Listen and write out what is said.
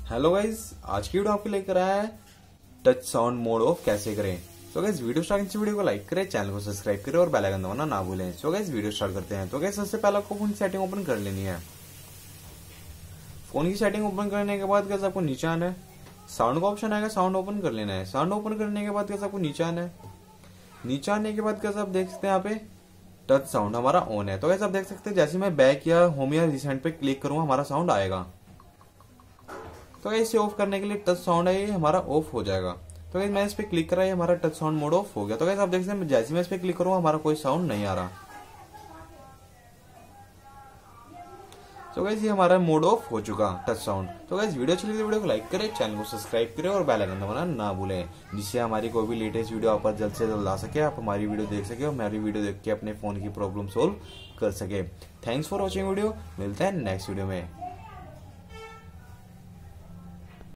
Hello guys, आज की video आपके लेकर आया है टच साउंड मोड ऑफ कैसे करें। तो गाइस वीडियो स्टार्टिंग से वीडियो को लाइक करें, चैनल को सब्सक्राइब करें और बेल आइकन दबाना ना भूलें। सो गाइस वीडियो स्टार्ट करते हैं। तो गाइस सबसे पहले आपको फोन की सेटिंग ओपन कर लेनी है। फोन की सेटिंग ओपन करने के बाद गाइस आपको नीचे आना है, साउंड का ऑप्शन आएगा, साउंड ओपन कर लेना है। साउंड ओपन करने के बाद गाइस आपको नीचे आना है। नीचे आने के बाद गाइस आप देख सकते हैं यहाँ पे टच साउंड हमारा ऑन है। तो गाइस आप देख सकते हैं जैसे मैं बैक या होम या रिसेंट पे क्लिक करूंगा हमारा साउंड आएगा। तो इसे ऑफ करने के लिए टच साउंड है ये हमारा ऑफ हो जाएगा। तो गाइस मैं इस पे क्लिक करा, हमारा टच साउंड मोड ऑफ हो गया। तो गाइस आप देख सकते हैं जैसे मैं इस पे क्लिक करूंगा हमारा कोई साउंड नहीं आ रहा। तो गाइस ये हमारा मोड ऑफ हो चुका टच साउंड। तो गाइस वीडियो अच्छी लगी तो वीडियो को लाइक करें, चैनल को सब्सक्राइब करें और बेल आइकन दबाना ना भूलें, जिससे हमारी कोई भी लेटेस्ट वीडियो आप पर जल्द से जल्द आ सके, आप हमारी वीडियो देख सके और हमारी वीडियो देख के अपने फोन की प्रॉब्लम सोल्व कर सके। थैंक्स फॉर वॉचिंग वीडियो, मिलते हैं नेक्स्ट वीडियो में।